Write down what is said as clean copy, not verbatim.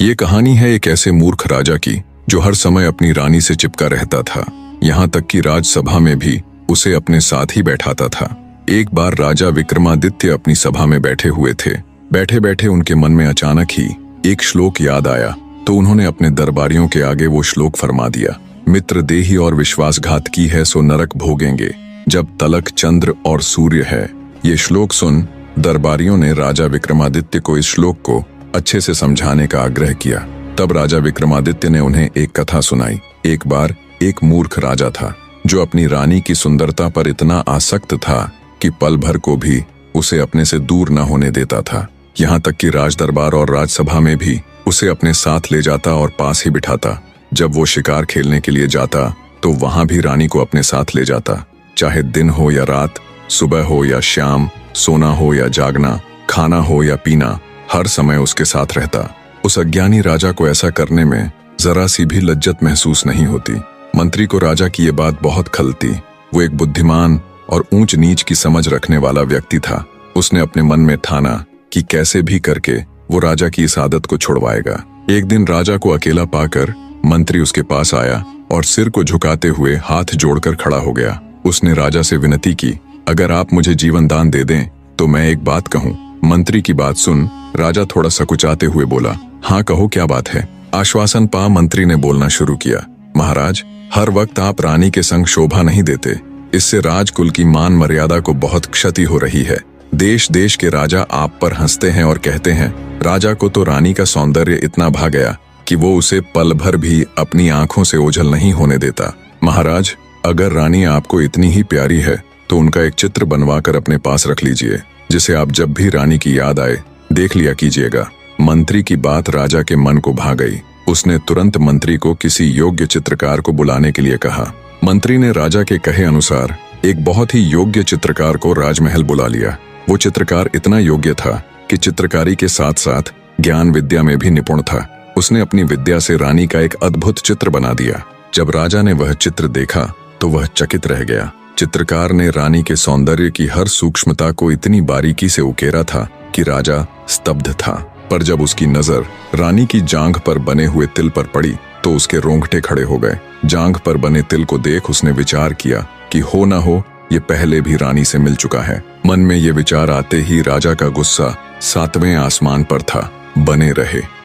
ये कहानी है एक ऐसे मूर्ख राजा की जो हर समय अपनी रानी से चिपका रहता था। यहाँ तक कि राजसभा में भी उसे अपने साथ ही बैठाता था। एक बार राजा विक्रमादित्य अपनी सभा में बैठे हुए थे। बैठे बैठे उनके मन में अचानक ही एक श्लोक याद आया, तो उन्होंने अपने दरबारियों के आगे वो श्लोक फरमा दिया। मित्र देही और विश्वासघात की है सो नरक भोगेंगे, जब तलक चंद्र और सूर्य है। ये श्लोक सुन दरबारियों ने राजा विक्रमादित्य को इस श्लोक को अच्छे से समझाने का आग्रह किया। तब राजा विक्रमादित्य ने उन्हें एक कथा सुनाई। एक बार एक मूर्ख राजा था जो अपनी रानी की सुंदरता पर इतना आसक्त था कि पल भर को भी उसे अपने से दूर न होने देता था। यहाँ तक कि राजदरबार और राजसभा में भी उसे अपने साथ ले जाता और पास ही बिठाता। जब वो शिकार खेलने के लिए जाता तो वहां भी रानी को अपने साथ ले जाता। चाहे दिन हो या रात, सुबह हो या शाम, सोना हो या जागना, खाना हो या पीना, हर समय उसके साथ रहता। उस अज्ञानी राजा को ऐसा करने में जरा सी भी लज्जत महसूस नहीं होती। मंत्री को राजा की ये बात बहुत खलती। वो एक बुद्धिमान और ऊंच नीच की समझ रखने वाला व्यक्ति था। उसने अपने मन में ठाना कि कैसे भी करके वो राजा की इस आदत को छुड़वाएगा। एक दिन राजा को अकेला पाकर मंत्री उसके पास आया और सिर को झुकाते हुए हाथ जोड़कर खड़ा हो गया। उसने राजा से विनती की, अगर आप मुझे जीवन दान दे दें तो मैं एक बात कहूँ। मंत्री की बात सुन राजा थोड़ा सकुचाते हुए बोला, हाँ कहो, क्या बात है। आश्वासन पा मंत्री ने बोलना शुरू किया, महाराज, हर वक्त आप रानी के संग शोभा नहीं देते। इससे राजकुल की मान मर्यादा को बहुत क्षति हो रही है। देश देश के राजा आप पर हंसते हैं और कहते हैं। राजा को तो रानी का सौंदर्य इतना भा गया कि वो उसे पल भर भी अपनी आंखों से ओझल नहीं होने देता। महाराज, अगर रानी आपको इतनी ही प्यारी है तो उनका एक चित्र बनवाकर अपने पास रख लीजिए, जिसे आप जब भी रानी की याद आए देख लिया कीजिएगा। मंत्री की बात राजा के मन को भा गई। उसने तुरंत मंत्री को किसी योग्य चित्रकार को बुलाने के लिए कहा। मंत्री ने राजा के कहे अनुसार एक बहुत ही योग्य चित्रकार को राजमहल बुला लिया। वो चित्रकार इतना योग्य था कि चित्रकारी के साथ साथ ज्ञान विद्या में भी निपुण था। उसने अपनी विद्या से रानी का एक अद्भुत चित्र बना दिया। जब राजा ने वह चित्र देखा तो वह चकित रह गया। चित्रकार ने रानी के सौंदर्य की हर सूक्ष्मता को इतनी बारीकी से उकेरा था कि राजा स्तब्ध था। पर जब उसकी नजर रानी की जांघ पर बने हुए तिल पर पड़ी तो उसके रोंगटे खड़े हो गए। जांघ पर बने तिल को देख उसने विचार किया कि हो ना हो ये पहले भी रानी से मिल चुका है। मन में ये विचार आते ही राजा का गुस्सा 7वें आसमान पर था। बने रहे।